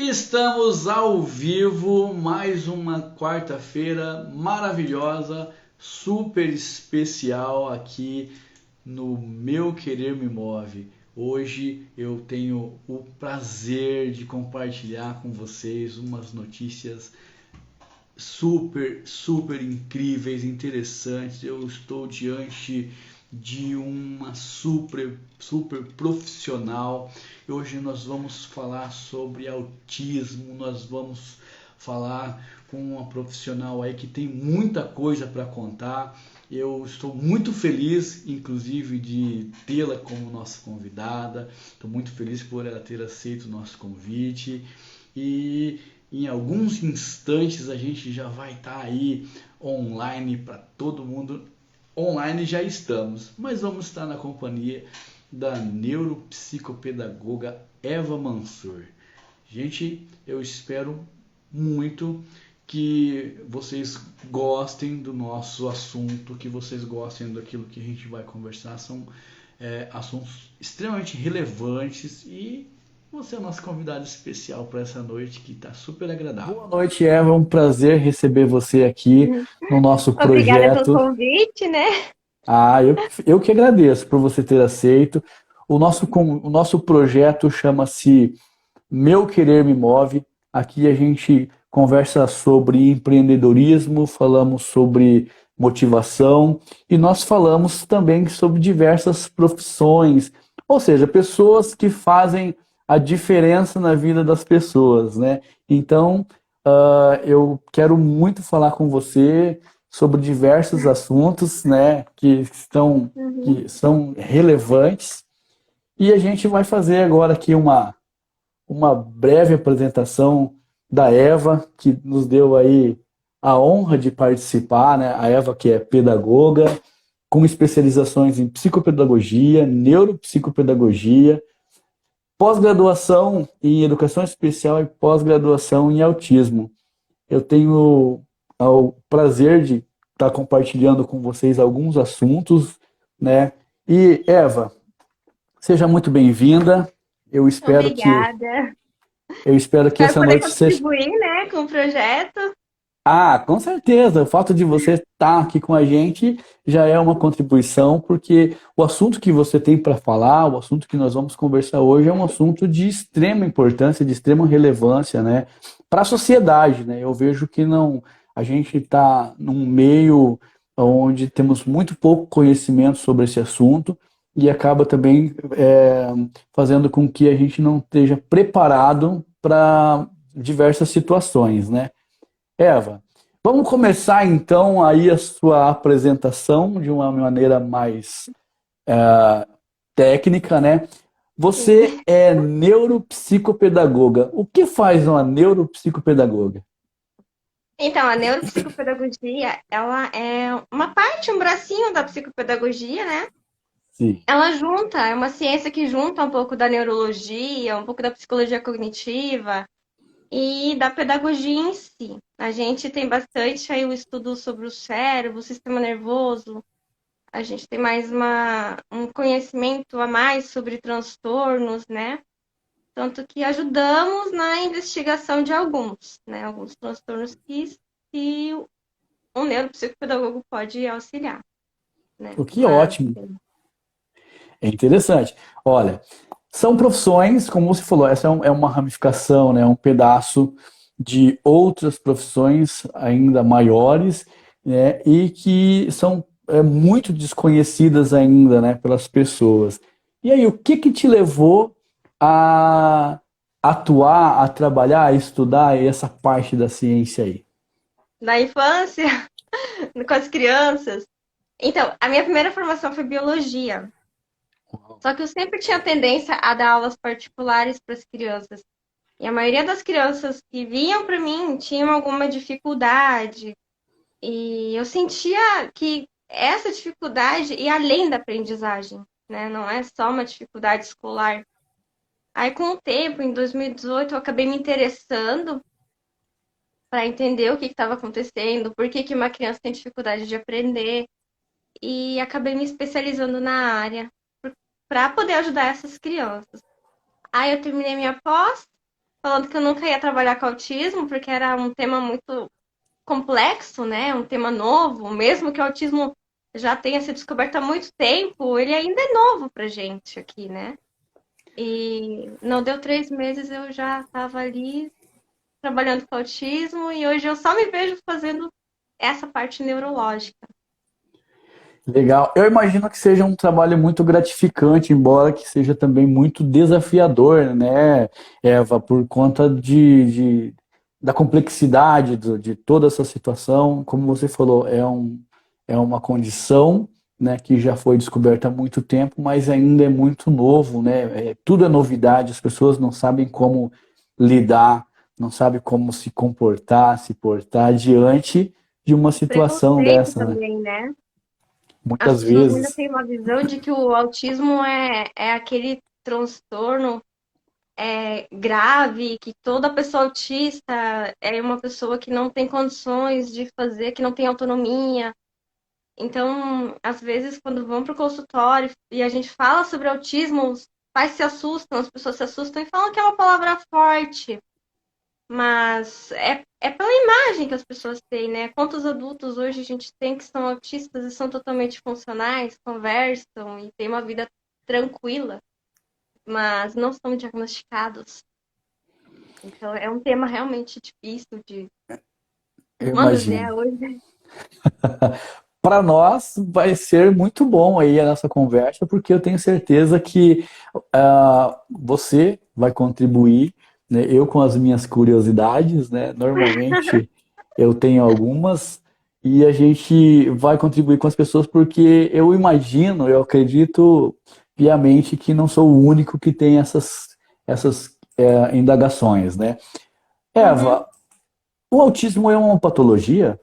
Estamos ao vivo, mais uma quarta-feira maravilhosa, super especial aqui no Meu Querer Me Move. Hoje eu tenho o prazer de compartilhar com vocês umas notícias super incríveis, interessantes. Eu estou diante de uma super profissional. Hoje nós vamos falar sobre autismo, nós vamos falar com uma profissional aí que tem muita coisa para contar. Eu estou muito feliz, inclusive, de tê-la como nossa convidada. Estou muito feliz por ela ter aceito o nosso convite. E em alguns instantes a gente já vai estar aí online para todo mundo. Online já estamos, mas vamos estar na companhia da neuropsicopedagoga Eva Mansur. Gente, eu espero muito que vocês gostem do nosso assunto, que vocês gostem daquilo que a gente vai conversar. São assuntos extremamente relevantes e você é o nosso convidado especial para essa noite que está super Boa agradável. noite, Eva. É um prazer receber você aqui Uhum. no nosso Obrigada pelo projeto. convite, né? Eu que agradeço por você ter aceito. O nosso projeto chama-se Meu Querer Me Move. Aqui a gente conversa sobre empreendedorismo, falamos sobre motivação e nós falamos também sobre diversas profissões, ou seja, pessoas que fazem a diferença na vida das pessoas, né? Então, eu quero muito falar com você sobre diversos assuntos, né, Uhum. que são relevantes e a gente vai fazer agora aqui uma breve apresentação da Eva, que nos deu aí a honra de participar, né? A Eva, que é pedagoga, com especializações em psicopedagogia, neuropsicopedagogia, pós-graduação em educação especial e pós-graduação em autismo. Eu tenho o prazer de estar compartilhando com vocês alguns assuntos, né? E Eva, seja muito bem-vinda. Eu espero que Obrigada. eu espero que Espero essa poder noite seja. contribuir, né, com o projeto. Ah, com certeza. O fato de você estar aqui com a gente já é uma contribuição, porque o assunto que você tem para falar, o assunto que nós vamos conversar hoje é um assunto de extrema importância, de extrema relevância, né, para a sociedade, né? Eu vejo que não, a gente está num meio onde temos muito pouco conhecimento sobre esse assunto e acaba também fazendo com que a gente não esteja preparado para diversas situações, né? Eva, vamos começar então aí a sua apresentação de uma maneira mais técnica, né? Você Sim. é neuropsicopedagoga. O que faz uma neuropsicopedagoga? Então, a neuropsicopedagogia, ela é uma parte, um bracinho da psicopedagogia, né? Sim. Ela junta, é uma ciência que junta um pouco da neurologia, um pouco da psicologia cognitiva e da pedagogia em si. A gente tem bastante aí o estudo sobre o cérebro, o sistema nervoso. A gente tem um conhecimento a mais sobre transtornos, né? Tanto que ajudamos na investigação de alguns, né? Alguns transtornos que um neuropsicopedagogo pode auxiliar, né? O que Mas, ótimo. É interessante. Olha, são profissões, como você falou, essa é uma ramificação, né, um pedaço de outras profissões ainda maiores, né, e que são muito desconhecidas ainda, né, pelas pessoas. E aí, o que que te levou a atuar, a trabalhar, a estudar essa parte da ciência aí? na infância, com as crianças. Então, a minha primeira formação foi biologia. Só que eu sempre tinha tendência a dar aulas particulares para as crianças. E a maioria das crianças que vinham para mim tinham alguma dificuldade. E eu sentia que essa dificuldade ia além da aprendizagem, né? Não é só uma dificuldade escolar. Aí, com o tempo, em 2018, eu acabei me interessando para entender o que estava acontecendo, por que que uma criança tem dificuldade de aprender, e acabei me especializando na área para poder ajudar essas crianças. Aí eu terminei minha pós, falando que eu nunca ia trabalhar com autismo, porque era um tema muito complexo, né? Um tema novo, mesmo que o autismo já tenha sido descoberto há muito tempo, ele ainda é novo pra gente aqui, né? E não deu 3 meses, eu já estava ali trabalhando com autismo e hoje eu só me vejo fazendo essa parte neurológica. Legal. Eu imagino que seja um trabalho muito gratificante, embora que seja também muito desafiador, né, Eva, por conta da complexidade de toda essa situação. Como você falou, é uma condição, né, que já foi descoberta há muito tempo, mas ainda é muito novo, né? Tudo é novidade, as pessoas não sabem como lidar, não sabem como se comportar, se portar diante de uma situação Preconceito dessa, né? também, né? As Muitas pessoas ainda vezes. têm uma visão de que o autismo é aquele transtorno grave, que toda pessoa autista é uma pessoa que não tem condições de fazer, que não tem autonomia. Então, às vezes, quando vão para o consultório e a gente fala sobre autismo, os pais se assustam, as pessoas se assustam e falam que é uma palavra forte. Mas é pela imagem que as pessoas têm, né? Quantos adultos hoje a gente tem que são autistas e são totalmente funcionais, conversam e têm uma vida tranquila, mas não são diagnosticados. Então é um tema realmente difícil de Eu manusear imagino. hoje. Para nós vai ser muito bom aí a nossa conversa, porque eu tenho certeza que você vai contribuir, né? Eu com as minhas curiosidades, né? Normalmente eu tenho algumas e a gente vai contribuir com as pessoas porque eu imagino, eu acredito piamente que não sou o único que tem essas indagações, né? Uhum. Eva, o autismo é uma patologia?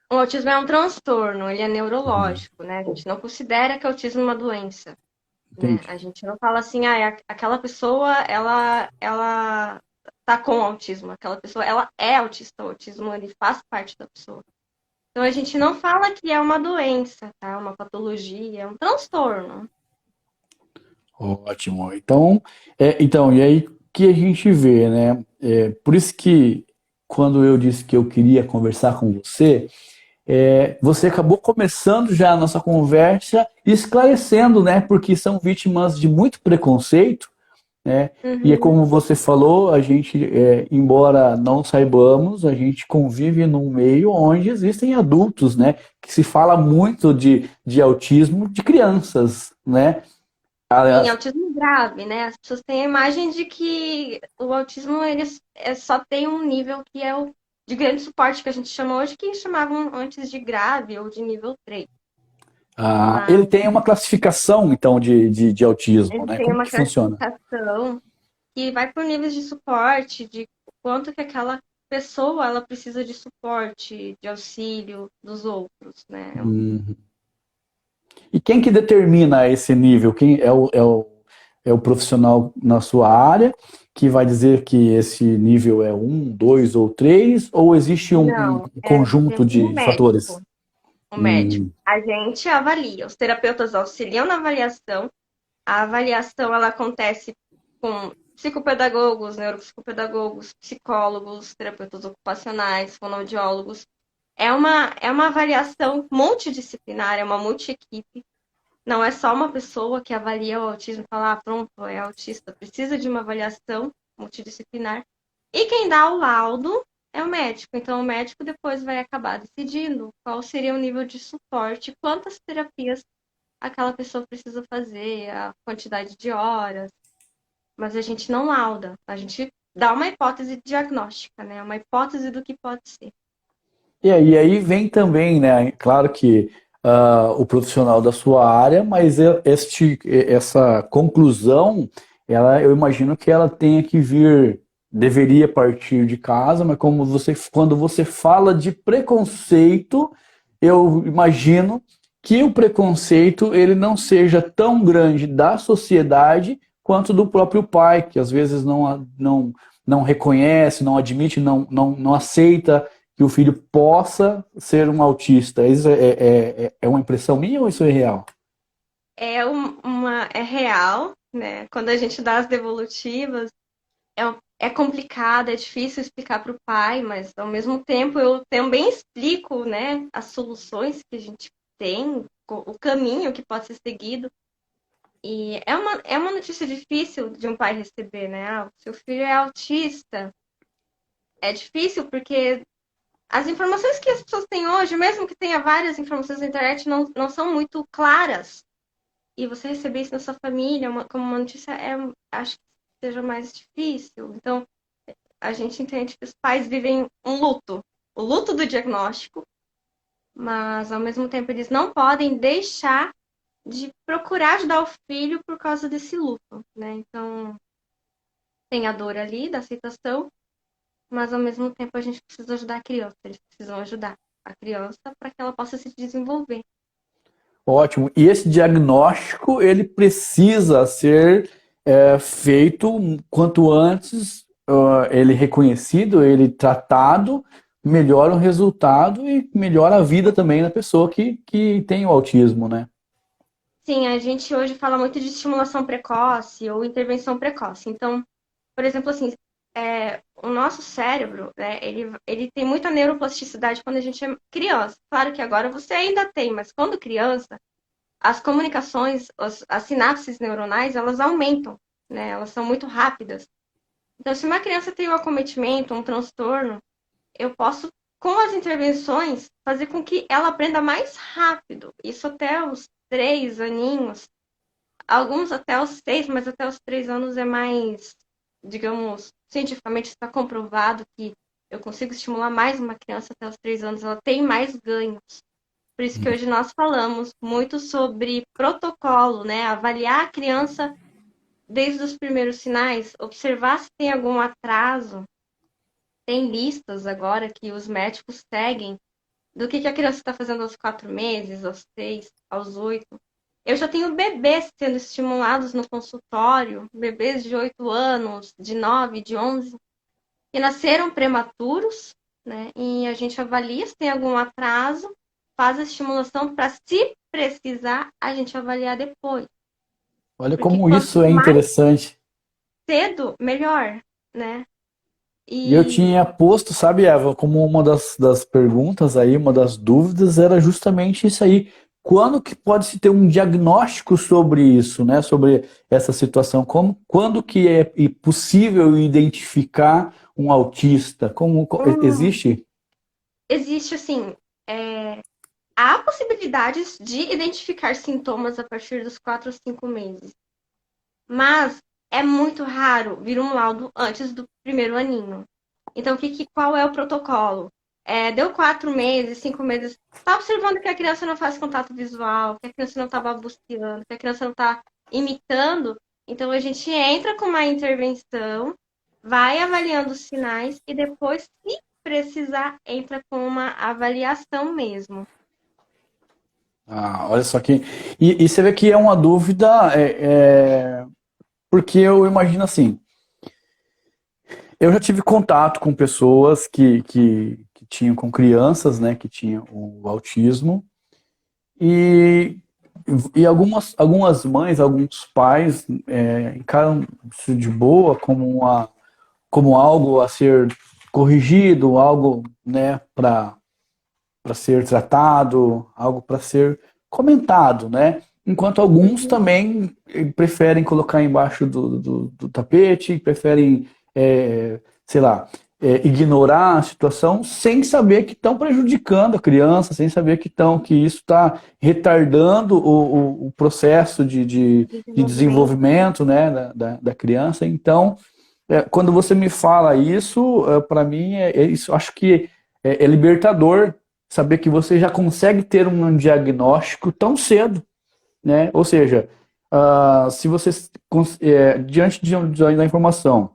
O autismo é um transtorno, ele é neurológico, né? A gente não considera que o autismo é uma doença, né? Entendi. A gente não fala assim, aquela pessoa, ela tá com autismo, aquela pessoa, ela é autista, o autismo, ele faz parte da pessoa. Então a gente não fala que é uma doença, tá? É uma patologia, é um transtorno. Ótimo. Então, e aí que a gente vê, né? Por isso que quando eu disse que eu queria conversar com você, você acabou começando já a nossa conversa esclarecendo, né? Porque são vítimas de muito preconceito, né? E é Uhum. como você falou, a gente, embora não saibamos, a gente convive num meio onde existem adultos, né? Que se fala muito de autismo de crianças, né? Sim, Aliás, autismo grave, né? As pessoas têm a imagem de que o autismo ele só tem um nível que é o de grande suporte que a gente chama hoje, que chamavam antes de grave ou de nível 3. ele Mas tem uma classificação, então, de autismo, ele né? tem Como uma que funciona? classificação que vai por níveis de suporte, de quanto que aquela pessoa ela precisa de suporte, de auxílio dos outros, né? Hum. E quem que determina esse nível? Quem é o profissional na sua área que vai dizer que esse nível é um, dois ou três? Ou existe um Não, conjunto tem um de fatores? médico. O médico. Hum, A gente avalia, os terapeutas auxiliam na avaliação. A avaliação ela acontece com psicopedagogos, neuropsicopedagogos, psicólogos, terapeutas ocupacionais, fonoaudiólogos. É uma avaliação multidisciplinar, é uma multi-equipe. Não é só uma pessoa que avalia o autismo e fala, pronto, é autista. Precisa de uma avaliação multidisciplinar. E quem dá o laudo é o médico. Então, o médico depois vai acabar decidindo qual seria o nível de suporte, quantas terapias aquela pessoa precisa fazer, a quantidade de horas. Mas a gente não lauda, a gente dá uma hipótese diagnóstica, né? Uma hipótese do que pode ser. e aí vem também, né? Claro que o profissional da sua área, mas essa conclusão, eu imagino que ela tenha que vir, deveria partir de casa, mas quando você fala de preconceito, eu imagino que o preconceito ele não seja tão grande da sociedade quanto do próprio pai, que às vezes não reconhece, não admite, não aceita que o filho possa ser um autista. Isso é uma impressão minha ou isso é real? É real, né? Quando a gente dá as devolutivas, é complicado, é difícil explicar para o pai, mas ao mesmo tempo eu também explico, né, as soluções que a gente tem, o caminho que pode ser seguido. E é uma notícia difícil de um pai receber, né? Ah, o seu filho é autista. É difícil porque as informações que as pessoas têm hoje, mesmo que tenha várias informações na internet, não são muito claras. E você receber isso na sua família como uma notícia, acho que seja mais difícil. Então, a gente entende que os pais vivem um luto, o luto do diagnóstico, mas ao mesmo tempo eles não podem deixar de procurar ajudar o filho por causa desse luto, né? Então, tem a dor ali da aceitação, mas ao mesmo tempo a gente precisa ajudar a criança, eles precisam ajudar a criança para que ela possa se desenvolver. Ótimo. E esse diagnóstico, ele precisa ser feito quanto antes, ele reconhecido, ele tratado, melhora o resultado e melhora a vida também da pessoa que tem o autismo, né? Sim, a gente hoje fala muito de estimulação precoce ou intervenção precoce. Então, por exemplo, assim, o nosso cérebro, né, ele tem muita neuroplasticidade quando a gente é criança. Claro que agora você ainda tem, mas quando criança, as comunicações, as sinapses neuronais, elas aumentam, né? Elas são muito rápidas. Então, se uma criança tem um acometimento, um transtorno, eu posso, com as intervenções, fazer com que ela aprenda mais rápido. Isso até os 3 aninhos. Alguns até os 6, mas até os 3 anos é mais, digamos, cientificamente está comprovado que eu consigo estimular mais uma criança até os 3 anos, ela tem mais ganhos. Por isso que hoje nós falamos muito sobre protocolo, né? Avaliar a criança desde os primeiros sinais, observar se tem algum atraso. Tem listas agora que os médicos seguem do que a criança está fazendo aos 4 meses, aos 6, aos 8. Eu já tenho bebês sendo estimulados no consultório, bebês de 8 anos, de 9, de 11, que nasceram prematuros, né? E a gente avalia se tem algum atraso, faz a estimulação para, se precisar, a gente avaliar depois. Olha Porque como quanto isso é mais interessante. cedo, melhor, né? E eu E tinha posto, sabe, Eva, como uma das perguntas aí, uma das dúvidas era justamente isso aí. Quando que pode se ter um diagnóstico sobre isso, né? Sobre essa situação? Quando que é possível identificar um autista? Existe? existe, assim, há possibilidades de identificar sintomas a partir dos 4 ou 5 meses. Mas é muito raro vir um laudo antes do primeiro aninho. Então, qual é o protocolo? Deu 4 meses, 5 meses, está observando que a criança não faz contato visual, que a criança não está balbuciando, que a criança não está imitando. Então, a gente entra com uma intervenção, vai avaliando os sinais e depois, se precisar, entra com uma avaliação mesmo. Ah, olha só que. E você vê que é uma dúvida, porque eu imagino assim. Eu já tive contato com pessoas que tinham, com crianças, né, que tinham o autismo, e, e algumas mães, alguns pais encaram isso de boa como algo a ser corrigido, algo, né, para ser tratado, algo para ser comentado, né? Enquanto alguns também preferem colocar embaixo do tapete, preferem, sei lá, ignorar a situação sem saber que estão prejudicando a criança, sem saber que isso está retardando o processo de desenvolvimento, né, da criança. Então, quando você me fala isso, para mim, isso acho que é libertador saber que você já consegue ter um diagnóstico tão cedo, né? Ou seja, se você, diante da informação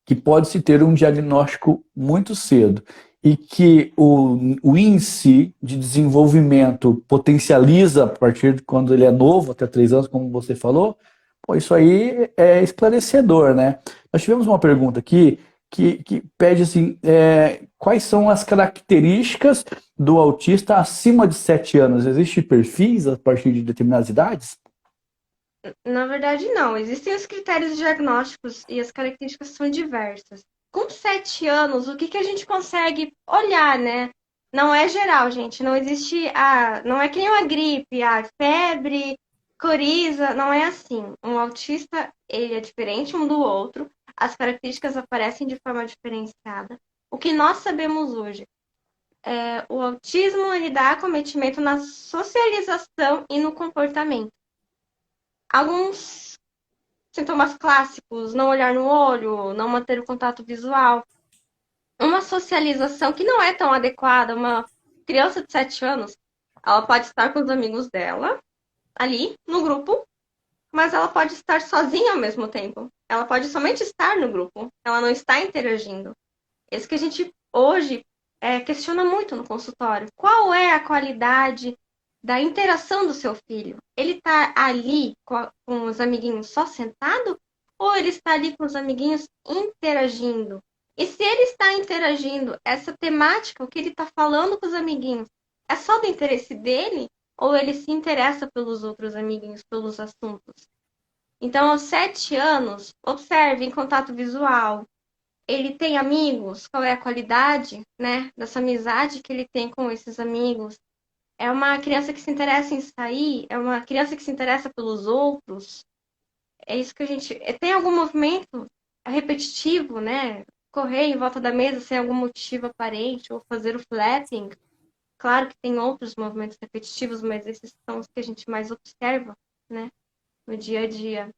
que pode-se ter um diagnóstico muito cedo e que o índice de desenvolvimento potencializa a partir de quando ele é novo, até 3 anos, como você falou, pô, isso aí é esclarecedor, né? Nós tivemos uma pergunta aqui que pede assim, quais são as características do autista acima de 7 anos? Existem perfis a partir de determinadas idades? Na verdade, não. Existem os critérios diagnósticos e as características são diversas. Com 7 anos, o que que a gente consegue olhar, né? Não é geral, gente. Não existe não é que nem uma gripe, febre, coriza, não é assim. Um autista, ele é diferente um do outro. As características aparecem de forma diferenciada. O que nós sabemos hoje é o autismo ele dá acometimento na socialização e no comportamento. Alguns sintomas clássicos, não olhar no olho, não manter o contato visual, uma socialização que não é tão adequada. Uma criança de 7 anos, ela pode estar com os amigos dela, ali, no grupo, mas ela pode estar sozinha ao mesmo tempo. Ela pode somente estar no grupo, ela não está interagindo. Isso que a gente hoje questiona muito no consultório. Qual é a qualidade da interação do seu filho? Ele está ali com os amiguinhos só sentado? Ou ele está ali com os amiguinhos interagindo? E se ele está interagindo, essa temática, o que ele está falando com os amiguinhos, é só do interesse dele? Ou ele se interessa pelos outros amiguinhos, pelos assuntos? Então, aos 7 anos, observe em contato visual. Ele tem amigos? Qual é a qualidade, né, dessa amizade que ele tem com esses amigos? É uma criança que se interessa em sair? É uma criança que se interessa pelos outros? É isso que a gente... Tem algum movimento repetitivo, né? Correr em volta da mesa sem algum motivo aparente, ou fazer o flapping. Claro que tem outros movimentos repetitivos, mas esses são os que a gente mais observa, né, no dia a dia.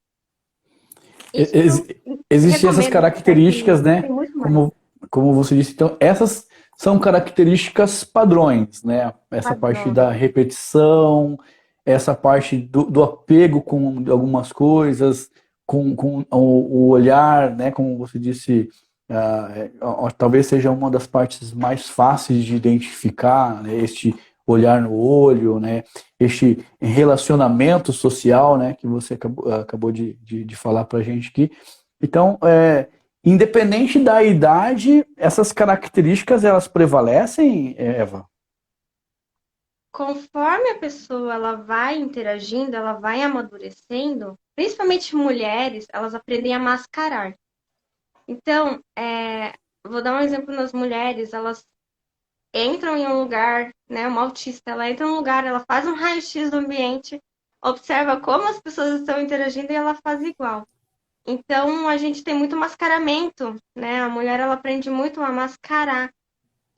Isso que Ex- eu Existem essas recomendo para características, criança. né? Tem muito mais. Como você disse. Então, essas são características padrões, né? Essa parte Padrão. da repetição, essa parte do apego com algumas coisas, com o olhar, né? Como você disse, talvez seja uma das partes mais fáceis de identificar, né? Este olhar no olho, né? Este relacionamento social, né? Que você acabou de falar para a gente aqui. Então, independente da idade, essas características elas prevalecem, Eva? Conforme a pessoa ela vai interagindo, ela vai amadurecendo, principalmente mulheres, elas aprendem a mascarar. Então, vou dar um exemplo nas mulheres, elas entram em um lugar, né, uma autista, ela entra em um lugar, ela faz um raio-x do ambiente, observa como as pessoas estão interagindo e ela faz igual. Então, a gente tem muito mascaramento, né? A mulher, ela aprende muito a mascarar.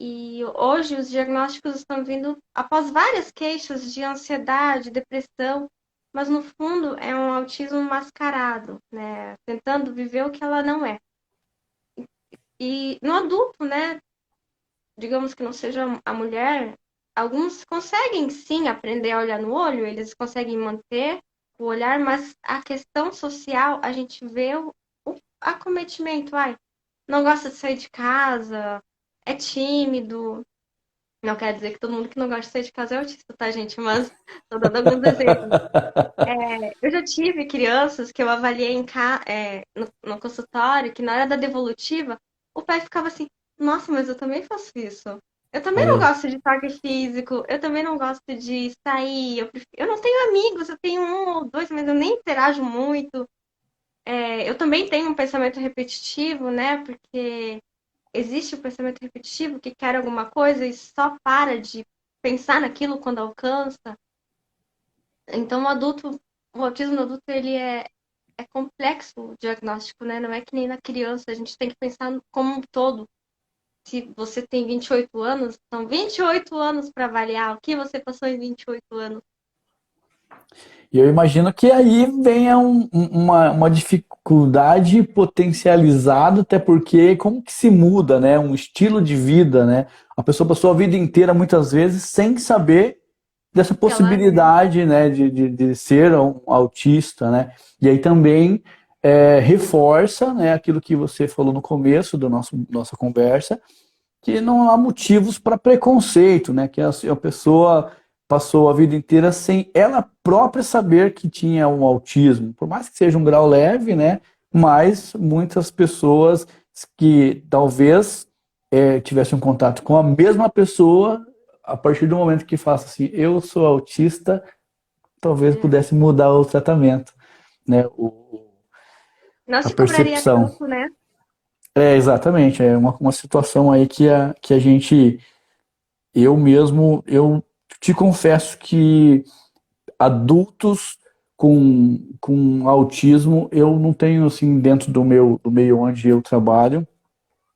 E hoje os diagnósticos estão vindo após várias queixas de ansiedade, depressão, mas no fundo é um autismo mascarado, né? Tentando viver o que ela não é. E no adulto, né? Digamos que não seja a mulher, alguns conseguem sim aprender a olhar no olho, eles conseguem manter o olhar, mas a questão social, a gente vê o acometimento, não gosta de sair de casa, é tímido. Não quer dizer que todo mundo que não gosta de sair de casa é autista, tá, gente? Mas tô dando alguns exemplos. Eu já tive crianças que eu avaliei no consultório, que na hora da devolutiva, o pai ficava assim, nossa, mas eu também faço isso. Eu também não Olha, gosto de toque físico, eu também não gosto de sair, eu não tenho amigos, eu tenho um ou dois, mas eu nem interajo muito. Eu também tenho um pensamento repetitivo, né? Porque existe o pensamento repetitivo que quer alguma coisa e só para de pensar naquilo quando alcança. Então, o autismo no adulto, ele é complexo o diagnóstico, né? Não é que nem na criança, a gente tem que pensar como um todo. Se você tem 28 anos, são 28 anos para avaliar o que você passou em 28 anos. e eu imagino que aí venha uma dificuldade potencializada, até porque como que se muda, né? Um estilo de vida, né? A pessoa passou a vida inteira, muitas vezes, sem saber dessa Ela possibilidade, né, de ser um autista, né? E aí também reforça, né, aquilo que você falou no começo da nossa conversa, que não há motivos para preconceito, né? Que a pessoa passou a vida inteira sem ela própria saber que tinha um autismo, por mais que seja um grau leve, né? Mas muitas pessoas que talvez tivessem um contato com a mesma pessoa, a partir do momento que faça assim, eu sou autista, talvez é, pudesse mudar o tratamento. né, Não a se cobraria percepção. tanto, né? Exatamente, é uma situação aí que a gente, eu mesmo, eu te confesso que adultos com autismo, eu não tenho, assim, dentro do meio onde eu trabalho,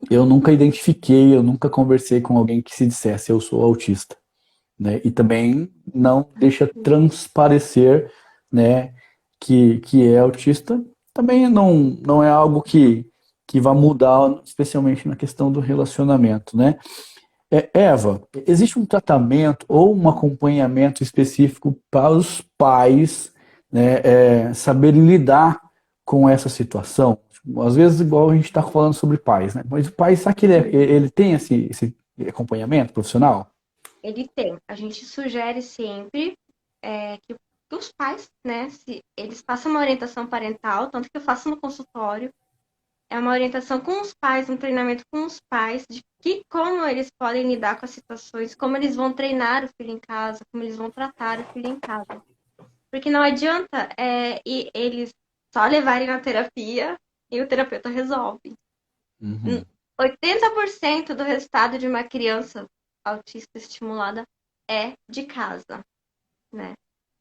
eu nunca identifiquei, eu nunca conversei com alguém que se dissesse eu sou autista, né? E também não deixa transparecer, né, que é autista. Também não é algo que vai mudar, especialmente na questão do relacionamento, né? Eva, existe um tratamento ou um acompanhamento específico para os pais, né, saberem lidar com essa situação? Às vezes, igual a gente está falando sobre pais, né? Mas o pai, sabe que ele tem esse acompanhamento profissional? Ele tem. A gente sugere sempre que os pais, né, se eles façam uma orientação parental, tanto que eu faço no consultório, é uma orientação com os pais, um treinamento com os pais, de como eles podem lidar com as situações, como eles vão treinar o filho em casa, como eles vão tratar o filho em casa. Porque não adianta e eles só levarem na terapia e o terapeuta resolve. Uhum. 80% do resultado de uma criança autista estimulada é de casa, né?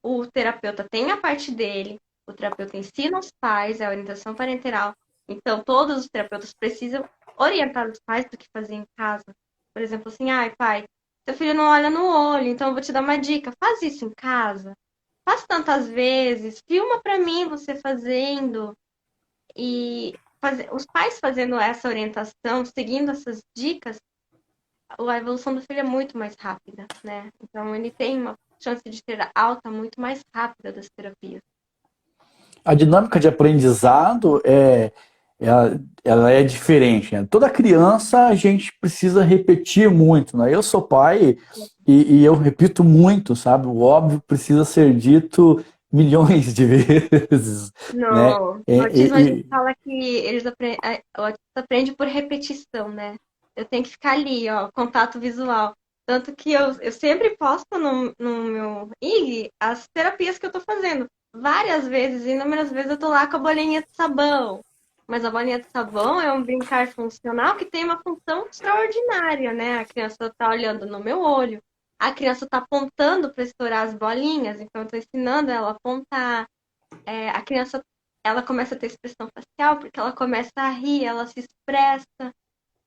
O terapeuta tem a parte dele, o terapeuta ensina os pais, a orientação parental. Então, todos os terapeutas precisam orientar os pais do que fazer em casa. Por exemplo, assim, ai, pai, seu filho não olha no olho, então eu vou te dar uma dica. Faz isso em casa. Faz tantas vezes. Filma pra mim você fazendo. E os pais fazendo essa orientação, seguindo essas dicas, a evolução do filho é muito mais rápida, né? Então, ele tem uma chance de ter alta muito mais rápida das terapias. A dinâmica de aprendizado ela é diferente, né? Toda criança a gente precisa repetir muito, né? Eu sou pai e eu repito muito, sabe? O óbvio precisa ser dito milhões de vezes, né? No autismo, a gente fala que o autista aprende por repetição, né? Eu tenho que ficar ali, ó, contato visual. Tanto que eu sempre posto no meu IG as terapias que eu tô fazendo. Várias vezes, inúmeras vezes, eu tô lá com a bolinha de sabão. Mas a bolinha de sabão é um brincar funcional que tem uma função extraordinária, né? A criança tá olhando no meu olho, a criança tá apontando para estourar as bolinhas, então eu tô ensinando ela a apontar. A criança ela começa a ter expressão facial porque ela começa a rir, ela se expressa,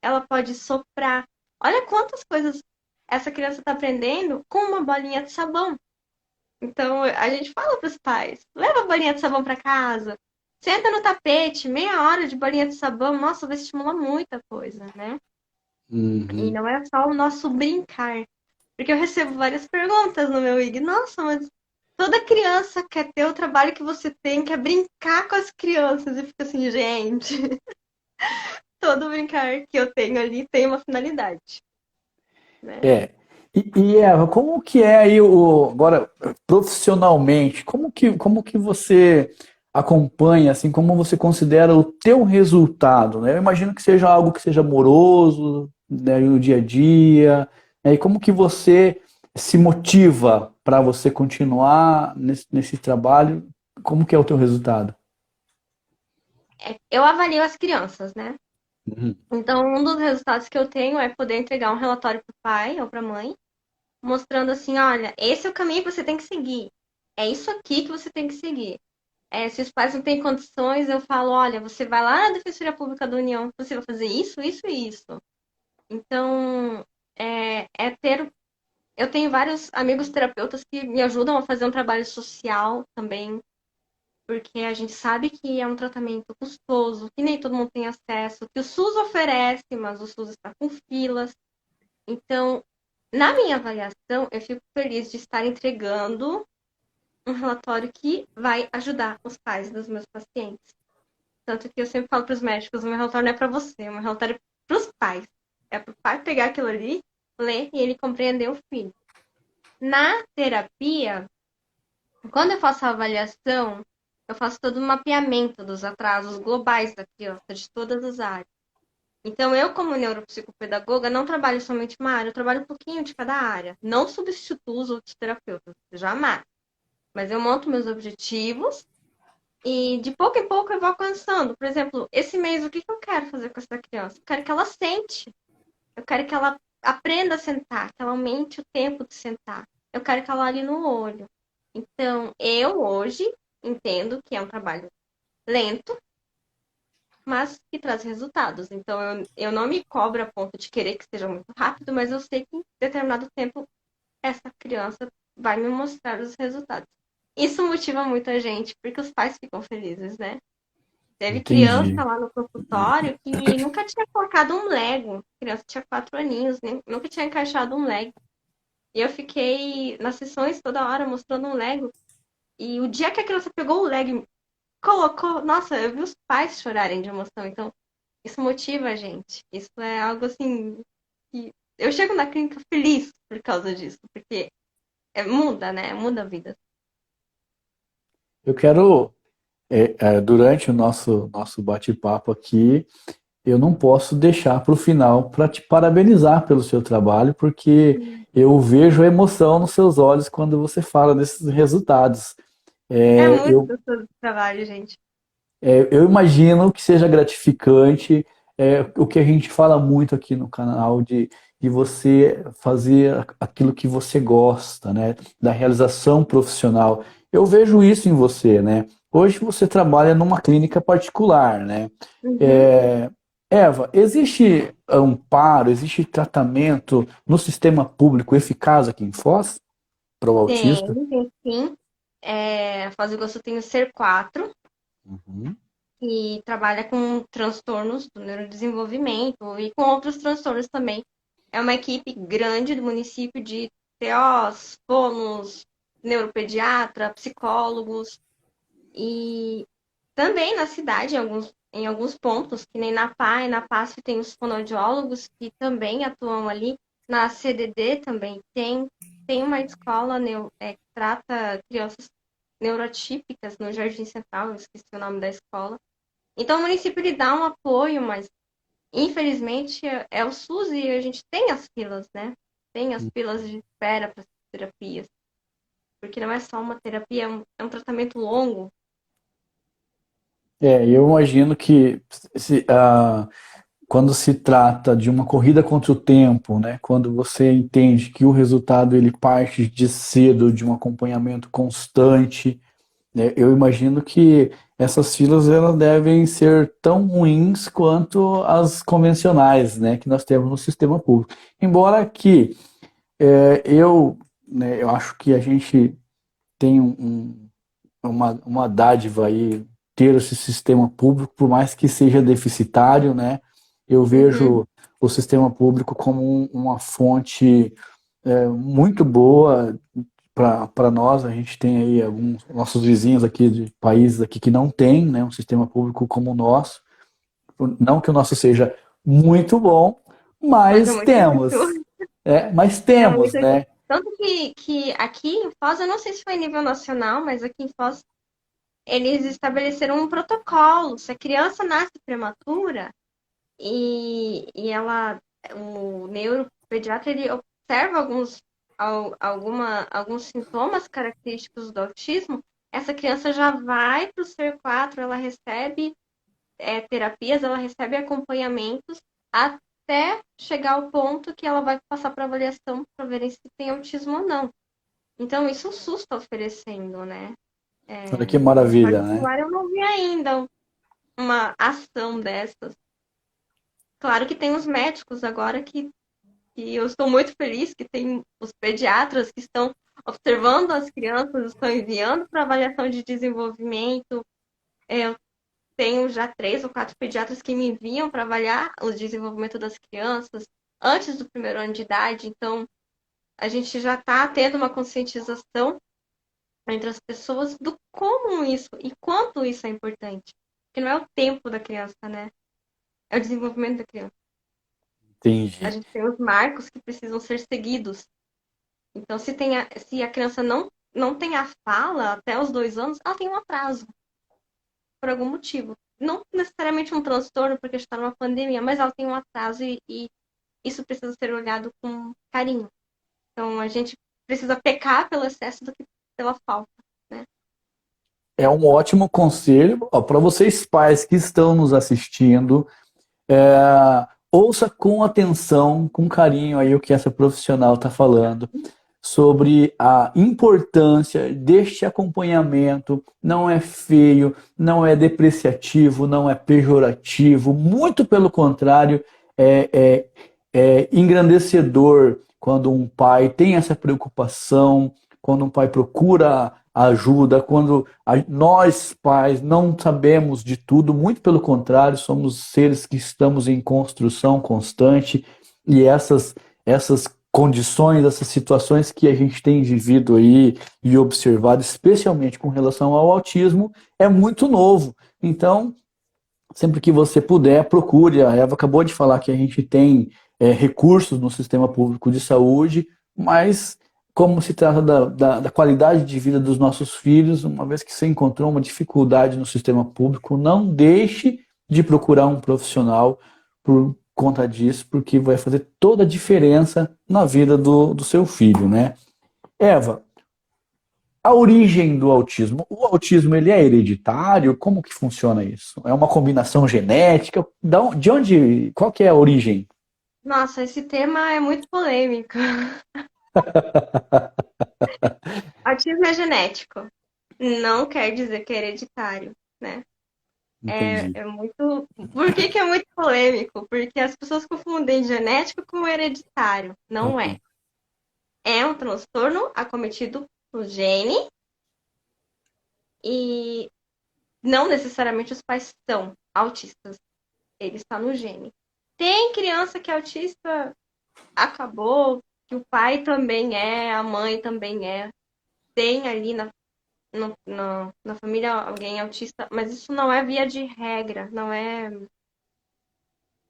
ela pode soprar. Olha quantas coisas essa criança está aprendendo com uma bolinha de sabão. Então a gente fala para os pais: leva a bolinha de sabão para casa, senta no tapete, meia hora de bolinha de sabão, nossa, vai estimular muita coisa, né? E Uhum. não é só o nosso brincar. Porque eu recebo várias perguntas no meu IG. Nossa, mas toda criança quer ter o trabalho que você tem, quer brincar com as crianças. E fica assim, gente, todo brincar que eu tenho ali tem uma finalidade, né? É. E Eva, como que é aí agora profissionalmente, como que você acompanha, assim, como você considera o teu resultado, né? Eu imagino que seja algo que seja amoroso, né, no dia a dia, né? E como que você se motiva para você continuar nesse trabalho? Como que é o teu resultado? Eu avalio as crianças, né? Uhum. Então, um dos resultados que eu tenho é poder entregar um relatório para o pai ou para a mãe, mostrando assim, olha, esse é o caminho que você tem que seguir. É isso aqui que você tem que seguir. Se os pais não têm condições, eu falo, olha, você vai lá na Defensoria Pública da União, você vai fazer isso, isso e isso. Então, ter. Eu tenho vários amigos terapeutas que me ajudam a fazer um trabalho social também, porque a gente sabe que é um tratamento custoso, que nem todo mundo tem acesso, que o SUS oferece, mas o SUS está com filas. Então, na minha avaliação, eu fico feliz de estar entregando um relatório que vai ajudar os pais dos meus pacientes. Tanto que eu sempre falo para os médicos, o meu relatório não é para você, o meu relatório é para os pais. É para o pai pegar aquilo ali, ler e ele compreender o filho. Na terapia, quando eu faço a avaliação, eu faço todo um mapeamento dos atrasos globais da criança, de todas as áreas. Então, eu, como neuropsicopedagoga, não trabalho somente uma área, eu trabalho um pouquinho de cada área. Não substituo os outros terapeutas, jamais. Mas eu monto meus objetivos E de pouco em pouco eu vou alcançando. Por exemplo, esse mês, o que que eu quero fazer com essa criança? Eu quero que ela sente. Eu quero que ela aprenda a sentar, que ela aumente o tempo de sentar. Eu quero que ela olhe no olho. Então, eu hoje entendo que é um trabalho lento, mas que traz resultados. Então, eu não me cobro a ponto de querer que seja muito rápido, mas eu sei que em determinado tempo essa criança vai me mostrar os resultados. Isso motiva muita gente, porque os pais ficam felizes, né? Teve criança Entendi. lá no consultório que nunca tinha colocado um Lego. A criança tinha 4 aninhos, né? Nunca tinha encaixado um Lego. E eu fiquei nas sessões toda hora mostrando um Lego. E o dia que a criança pegou o Lego e colocou, nossa, eu vi os pais chorarem de emoção. Então, isso motiva a gente. Isso é algo assim que eu chego na clínica feliz por causa disso, porque muda, né? Muda a vida. Eu quero, durante o nosso bate-papo aqui, eu não posso deixar para o final para te parabenizar pelo seu trabalho, porque eu vejo a emoção nos seus olhos quando você fala desses resultados. É É, muito eu, gostoso o trabalho, gente. eu imagino que seja gratificante, o que a gente fala muito aqui no canal de você fazer aquilo que você gosta, né? Da realização profissional. Eu vejo isso em você, né? Hoje você trabalha numa clínica particular, né? Uhum. É, Eva, existe amparo, existe tratamento no sistema público eficaz aqui em Foz para o autista? Tem sim. Foz do Iguaçu tem o SER 4, Uhum. que trabalha com transtornos do neurodesenvolvimento e com outros transtornos também. É uma equipe grande do município de TOs, fonos, neuropediatra, psicólogos e também na cidade, em alguns pontos, que nem na PA e na PASF tem os fonoaudiólogos que também atuam ali. Na CDD também tem uma escola que trata crianças neurotípicas no Jardim Central, eu esqueci o nome da escola. Então, o município lhe dá um apoio, mas infelizmente é o SUS e a gente tem as filas, né? Tem as filas de espera para terapias, porque não é só uma terapia, é um tratamento longo. Eu imagino que quando se trata de uma corrida contra o tempo, né, quando você entende que o resultado ele parte de cedo, de um acompanhamento constante, né, eu imagino que essas filas elas devem ser tão ruins quanto as convencionais, né, que nós temos no sistema público. Embora que eu acho que a gente tem uma dádiva aí ter esse sistema público, por mais que seja deficitário, né? Eu Uhum. vejo o sistema público como uma fonte muito boa para nós. A gente tem aí alguns nossos vizinhos aqui de países aqui que não tem, né, um sistema público como o nosso. Não que o nosso seja muito bom, Mas é mas muito temos, útil. mas É temos, muito útil. né? Tanto que aqui em Foz, eu não sei se foi em nível nacional, mas aqui em Foz eles estabeleceram um protocolo. Se a criança nasce prematura o neuropediatra, ele observa alguns sintomas característicos do autismo, essa criança já vai para o SER 4, ela recebe terapias, ela recebe acompanhamentos até chegar ao ponto que ela vai passar para avaliação para ver se tem autismo ou não. Então, isso o SUS está oferecendo, né? Olha que No maravilha, né? particular, eu não vi ainda uma ação dessas. Claro que tem os médicos agora que eu estou muito feliz que tem os pediatras que estão observando as crianças, estão enviando para avaliação de desenvolvimento. Eu tenho já 3 ou 4 pediatras que me enviam para avaliar o desenvolvimento das crianças antes do primeiro ano de idade. Então, a gente já está tendo uma conscientização entre as pessoas do como isso e quanto isso é importante. Porque não é o tempo da criança, né? É o desenvolvimento da criança. A Entendi. gente tem os marcos que precisam ser seguidos. Então, se a criança não tem a fala até os 2 anos, ela tem um atraso, por algum motivo. Não necessariamente um transtorno, porque está numa pandemia, mas ela tem um atraso e isso precisa ser olhado com carinho. Então, a gente precisa pecar pelo excesso do que pela falta, né? É um ótimo conselho para vocês pais que estão nos assistindo. Ouça com atenção, com carinho aí o que essa profissional está falando sobre a importância deste acompanhamento. Não é feio, não é depreciativo, não é pejorativo, muito pelo contrário, é engrandecedor quando um pai tem essa preocupação, quando um pai procura ajuda, quando nós, pais, não sabemos de tudo, muito pelo contrário, somos seres que estamos em construção constante e essas condições, essas situações que a gente tem vivido aí e observado, especialmente com relação ao autismo, é muito novo. Então, sempre que você puder, procure. A Eva acabou de falar que a gente tem recursos no sistema público de saúde, mas como se trata da qualidade de vida dos nossos filhos, uma vez que você encontrou uma dificuldade no sistema público, não deixe de procurar um profissional por conta disso, porque vai fazer toda a diferença na vida do seu filho, né? Eva, a origem do autismo. O autismo ele é hereditário? Como que funciona isso? É uma combinação genética? De onde, qual que é a origem? Nossa, esse tema é muito polêmico. Autismo é genético. Não quer dizer que é hereditário, né? Entendi. É muito. Por que que é muito polêmico? Porque as pessoas confundem genético com hereditário. Não é. Uhum. É um transtorno acometido por gene e não necessariamente os pais são autistas. Ele está no gene. Tem criança que é autista, acabou, que o pai também é, a mãe também é. Tem ali na família alguém autista, mas isso não é via de regra, não é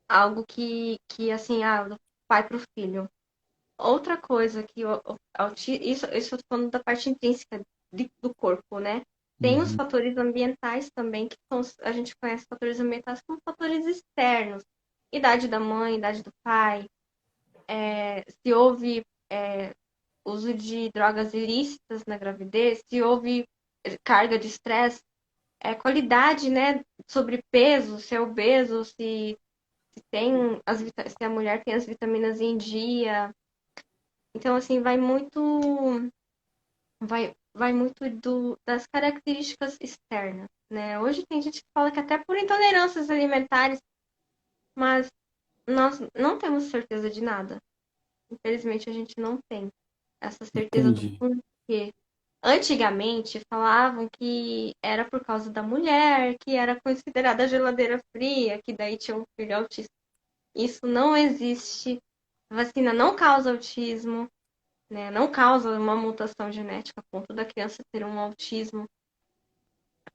algo que assim, do pai para o filho. Outra coisa que isso eu tô falando da parte intrínseca do corpo, né? Tem os Uhum. fatores ambientais também, que são, a gente conhece fatores ambientais como fatores externos. Idade da mãe, idade do pai, se houve uso de drogas ilícitas na gravidez, se houve carga de estresse, qualidade, né? Sobrepeso, se é obeso, se tem se a mulher tem as vitaminas em dia. Então, assim, vai muito das características externas, né? Hoje tem gente que fala que até por intolerâncias alimentares, mas nós não temos certeza de nada. Infelizmente, a gente não tem essa certeza do Entendi. porquê. Antigamente falavam que era por causa da mulher, que era considerada geladeira fria, que daí tinha um filho autista. Isso não existe. A vacina não causa autismo, né? Não causa uma mutação genética a ponto da criança ter um autismo.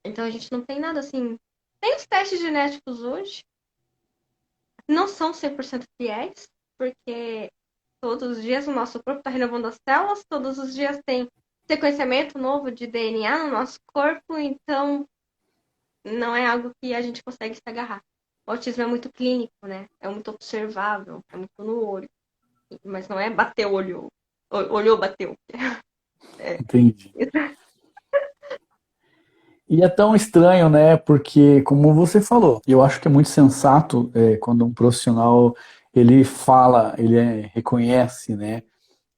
Então a gente não tem nada assim. Tem os testes genéticos hoje, não são 100% fiéis, porque todos os dias o nosso corpo está renovando as células, todos os dias tem sequenciamento novo de DNA no nosso corpo, então não é algo que a gente consegue se agarrar. O autismo é muito clínico, né? É muito observável, é muito no olho. Mas não é bater o olho. Olhou, bateu. É, Entendi. E é tão estranho, né? Porque, como você falou, eu acho que é muito sensato quando um profissional ele fala, reconhece, né?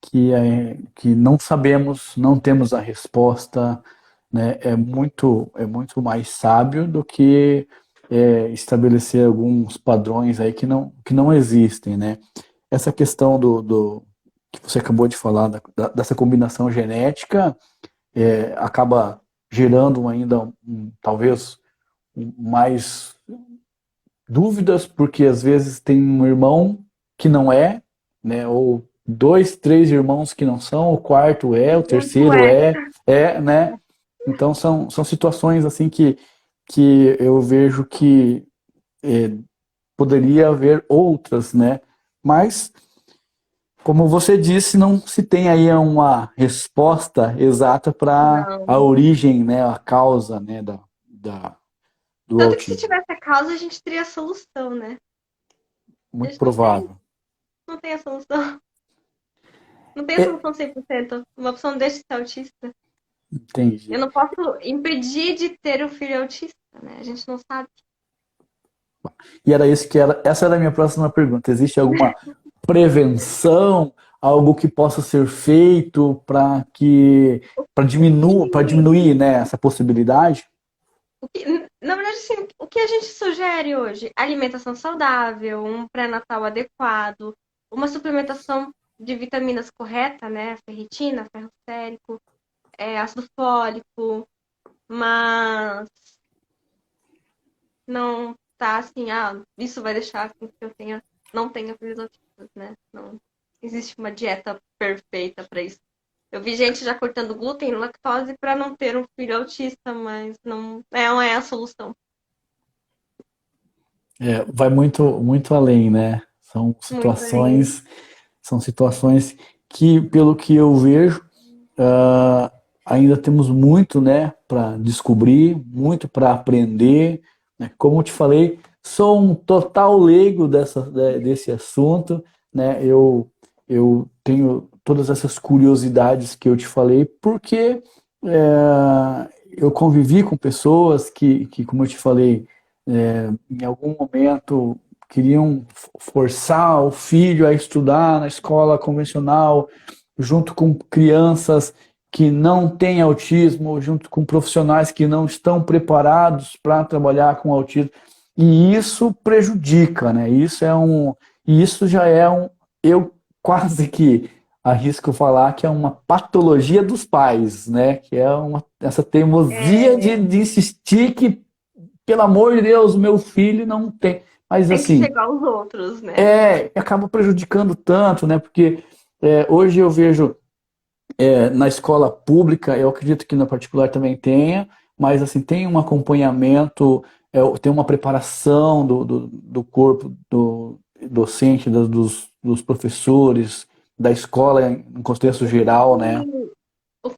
Que não sabemos, não temos a resposta, né? É muito mais sábio do que estabelecer alguns padrões aí que não existem, né? Essa questão do que você acabou de falar, dessa combinação genética, acaba gerando ainda, talvez, mais dúvidas, porque às vezes tem um irmão que não é, né? Ou dois, três irmãos que não são, o quarto o muito terceiro né? Então são situações assim que eu vejo que poderia haver outras, né? Mas, como você disse, não se tem aí uma resposta exata para a não. origem, né? A causa, né? Do Tanto que se autismo. tivesse a causa, a gente teria a solução, né? A Muito gente não tem, provável. não tem a solução. Não tem a É, solução 100%. Uma pessoa não deixa de ser autista. Entendi. Eu não posso impedir de ter um filho autista, né? A gente não sabe. E essa era a minha próxima pergunta. Existe alguma prevenção, algo que possa ser feito para diminuir, né, essa possibilidade? Na verdade, assim, o que a gente sugere hoje? Alimentação saudável, um pré-natal adequado, uma suplementação de vitaminas correta, né? Ferritina, ferro sérico, ácido fólico, mas não tá assim, isso vai deixar com que eu não tenha filhos autistas, né? Não existe uma dieta perfeita para isso. Eu vi gente já cortando glúten e lactose para não ter um filho autista, mas não é a solução. Vai muito, muito além, né? São Muito além. situações, são situações que, pelo que eu vejo, ah, ainda temos muito, né, para descobrir, muito para aprender, né? Como eu te falei, sou um total leigo desse assunto, né? Eu tenho todas essas curiosidades que eu te falei, porque eu convivi com pessoas que, como eu te falei, em algum momento queriam forçar o filho a estudar na escola convencional, junto com crianças que não têm autismo, junto com profissionais que não estão preparados para trabalhar com autismo. E isso prejudica, né? Isso já é eu quase que arrisco falar que é uma patologia dos pais, né? Que é essa teimosia É, de insistir que, pelo amor de Deus, meu filho não tem. Mas tem que assim, chegar aos outros, né? acaba prejudicando tanto, né? Porque hoje eu vejo na escola pública, eu acredito que na particular também tenha, mas assim, tem um acompanhamento, tem uma preparação do corpo do docente, dos professores, da escola em contexto geral, né?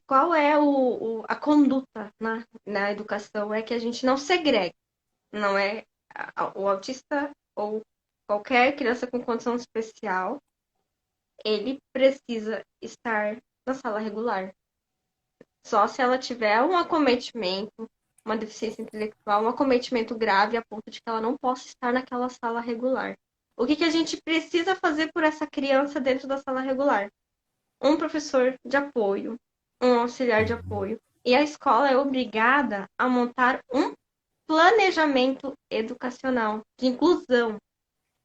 Qual é a conduta na educação? É que a gente não segrega, não é o autista ou qualquer criança com condição especial, ele precisa estar na sala regular. Só se ela tiver um acometimento, uma deficiência intelectual, um acometimento grave a ponto de que ela não possa estar naquela sala regular. O que a gente precisa fazer por essa criança dentro da sala regular? Um professor de apoio, um auxiliar de apoio. E a escola é obrigada a montar um planejamento educacional de inclusão.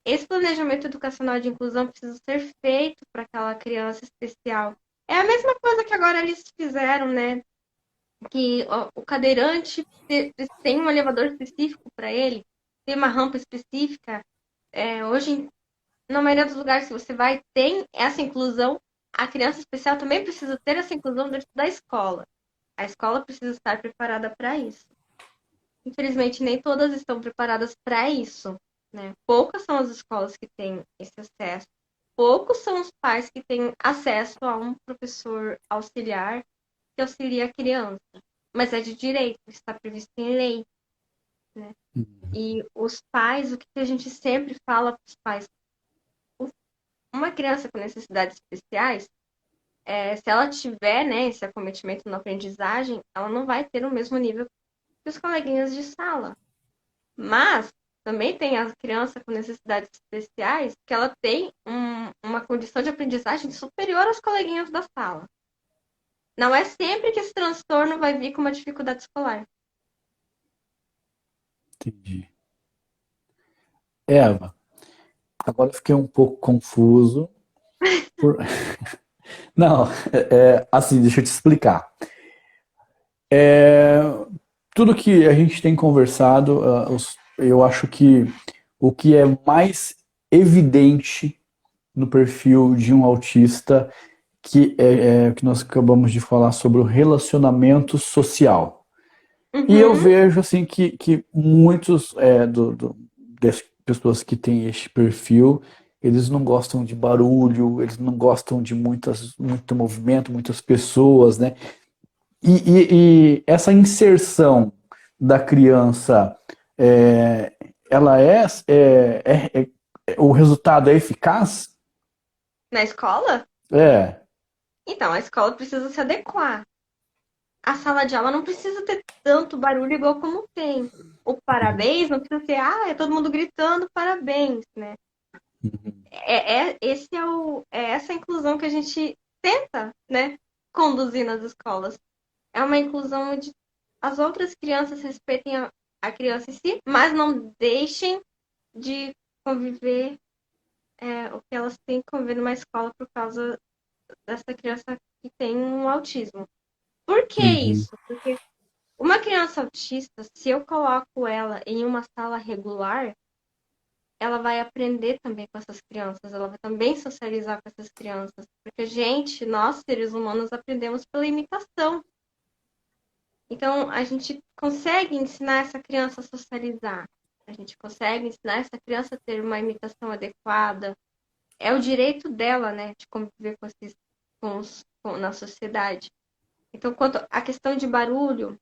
Esse planejamento educacional de inclusão precisa ser feito para aquela criança especial. É a mesma coisa que agora eles fizeram, né? Que o cadeirante tem um elevador específico para ele, tem uma rampa específica. Hoje, na maioria dos lugares que você vai, tem essa inclusão. A criança especial também precisa ter essa inclusão dentro da escola. A escola precisa estar preparada para isso. Infelizmente, nem todas estão preparadas para isso, né? Poucas são as escolas que têm esse acesso. Poucos são os pais que têm acesso a um professor auxiliar que auxilia a criança. Mas é de direito, está previsto em lei, né? E os pais, o que a gente sempre fala para os pais? Uma criança com necessidades especiais, se ela tiver, né, esse acometimento na aprendizagem, ela não vai ter o mesmo nível que os coleguinhas de sala. Mas também tem a criança com necessidades especiais que ela tem uma condição de aprendizagem superior aos coleguinhas da sala. Não é sempre que esse transtorno vai vir com uma dificuldade escolar. Entendi. Eva, agora eu fiquei um pouco confuso. por- Não, assim, deixa eu te explicar. Tudo que a gente tem conversado, eu acho que o que é mais evidente no perfil de um autista que nós acabamos de falar sobre o relacionamento social. E eu Uhum. vejo assim que muitos das pessoas que têm este perfil, eles não gostam de barulho, eles não gostam de muito movimento, muitas pessoas, né? E essa inserção da criança, é, ela o resultado é eficaz? Na escola? É, Então, a escola precisa se adequar. a sala de aula não precisa ter tanto barulho igual como tem. O Uhum, parabéns não precisa ser, é todo mundo gritando parabéns, né? uhum, É essa inclusão que a gente tenta, né, conduzir nas escolas. É uma inclusão onde as outras crianças respeitem a criança em si, mas não deixem de conviver o que elas têm que conviver numa escola por causa dessa criança que tem um autismo. Por que uhum. isso? Porque uma criança autista, se eu coloco ela em uma sala regular, ela vai aprender também com essas crianças, ela vai também socializar com essas crianças. Porque, gente, nós, seres humanos, aprendemos pela imitação. Então, a gente consegue ensinar essa criança a socializar. A gente consegue ensinar essa criança a ter uma imitação adequada. É o direito dela, né, de conviver na sociedade. Então, quanto à questão de barulho,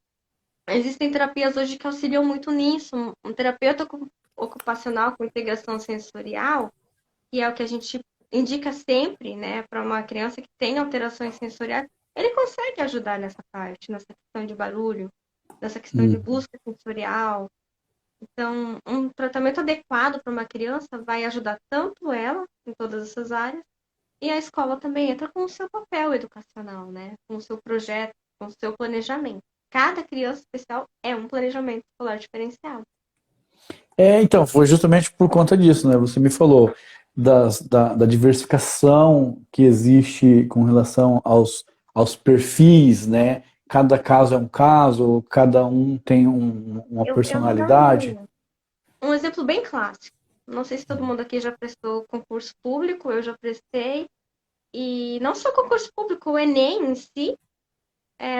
existem terapias hoje que auxiliam muito nisso. Um terapeuta ocupacional com integração sensorial, que é o que a gente indica sempre, né, para uma criança que tem alterações sensoriais, ele consegue ajudar nessa parte, nessa questão de barulho, nessa questão de Uhum. busca sensorial. Então, um tratamento adequado para uma criança vai ajudar tanto ela em todas essas áreas, e a escola também entra com o seu papel educacional, né? Com o seu projeto, com o seu planejamento. Cada criança especial é um planejamento escolar diferenciado. Então, foi justamente por conta disso, né? Você me falou da diversificação que existe com relação aos perfis, né? Cada caso é um caso, cada um tem uma Eu vou dar personalidade. um exemplo bem clássico. Não sei se todo mundo aqui já prestou concurso público, eu já prestei. E não só concurso público, o Enem em si,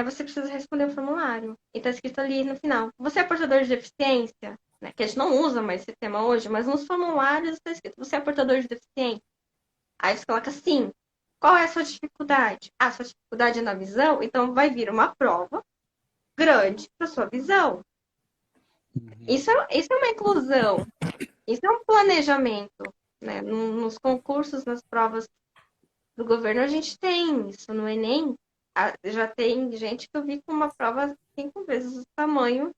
você precisa responder o formulário. E está escrito ali no final. Você é portador de deficiência? Né? Que a gente não usa mais esse tema hoje, mas nos formulários está escrito, você é portador de deficiência? Aí você coloca sim. Qual é a sua dificuldade? Ah, sua dificuldade é na visão? Então vai vir uma prova grande para sua visão. Isso é uma inclusão. Isso é um planejamento. Né? Nos concursos, nas provas do governo, a gente tem isso. No Enem, já tem gente que eu vi com uma prova 5 vezes o tamanho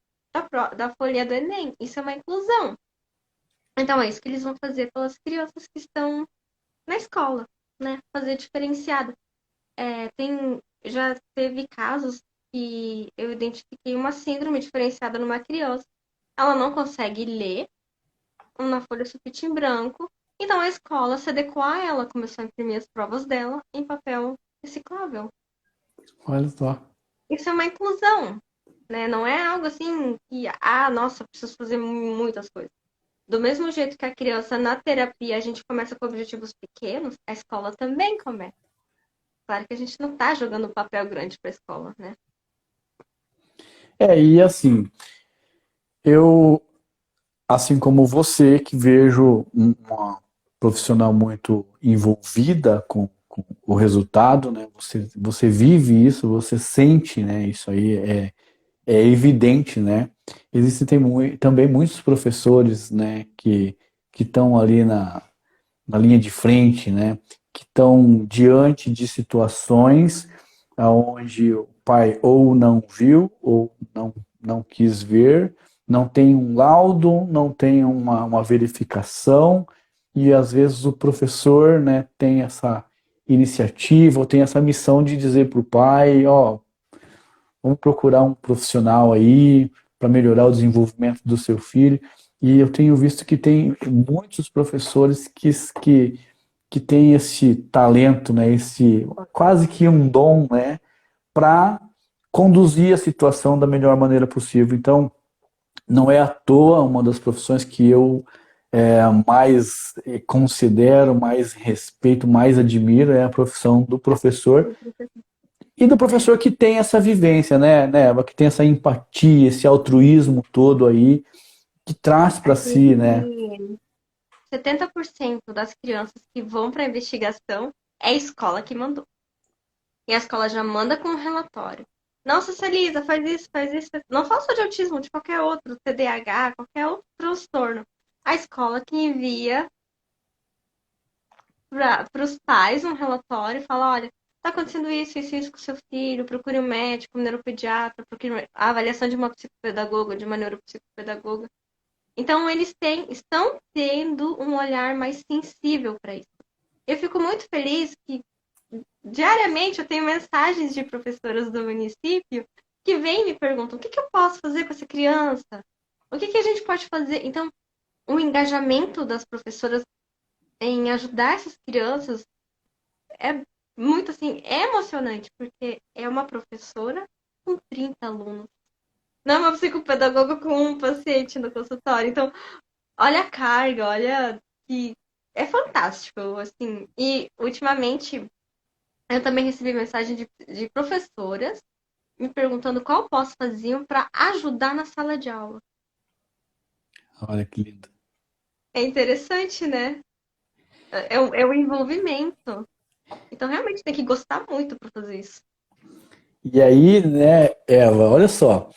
da folha do Enem. Isso é uma inclusão. Então, é isso que eles vão fazer pelas crianças que estão na escola, né? Fazer diferenciado. Já teve casos que eu identifiquei uma síndrome diferenciada numa criança. Ela não consegue ler na folha sulfite em branco, então a escola se adequou a ela, começou a imprimir as provas dela em papel reciclável. Olha só. Isso é uma inclusão, né? Não é algo assim que, nossa, preciso fazer muitas coisas. Do mesmo jeito que a criança na terapia a gente começa com objetivos pequenos, a escola também começa. Claro que a gente não está jogando um papel grande para a escola, né? E assim, eu, assim como você, que vejo uma profissional muito envolvida com o resultado, né? Você vive isso, você sente, né? Isso aí é evidente, né? Existem também muitos professores, né, que estão ali na linha de frente, né, que estão diante de situações onde o pai ou não viu ou não quis ver, não tem um laudo, não tem uma verificação, e às vezes o professor, né, tem essa iniciativa ou tem essa missão de dizer para o pai, ó, vamos procurar um profissional aí para melhorar o desenvolvimento do seu filho. E eu tenho visto que tem muitos professores que têm esse talento, né, esse quase que um dom, né, para conduzir a situação da melhor maneira possível. Então, não é à toa uma das profissões que eu mais considero, mais respeito, mais admiro, é a profissão do professor, e do professor que tem essa vivência, né, Eva, que tem essa empatia, esse altruísmo todo aí, que traz para si, né? Aqui, 70% das crianças que vão para a investigação é a escola que mandou. E a escola já manda com um relatório. Não socializa, faz isso, faz isso. Não fala só de autismo, de qualquer outro, TDAH, qualquer outro transtorno. A escola que envia para os pais um relatório e fala: olha, tá acontecendo isso com seu filho, procure um médico, um neuropediatra, procure a avaliação de uma psicopedagoga, de uma neuropsicopedagoga. Então, estão tendo um olhar mais sensível para isso. Eu fico muito feliz que diariamente eu tenho mensagens de professoras do município que vêm e me perguntam o que eu posso fazer com essa criança? O que a gente pode fazer? Então, o engajamento das professoras em ajudar essas crianças é muito assim, é emocionante, porque é uma professora com 30 alunos. Não é uma psicopedagoga com um paciente no consultório. Então, olha a carga, olha que é fantástico, assim. E ultimamente eu também recebi mensagem de professoras me perguntando qual posso fazer para ajudar na sala de aula. Olha que lindo. É interessante, né? É o envolvimento. Então, realmente tem que gostar muito para fazer isso. E aí, né, Eva, olha só,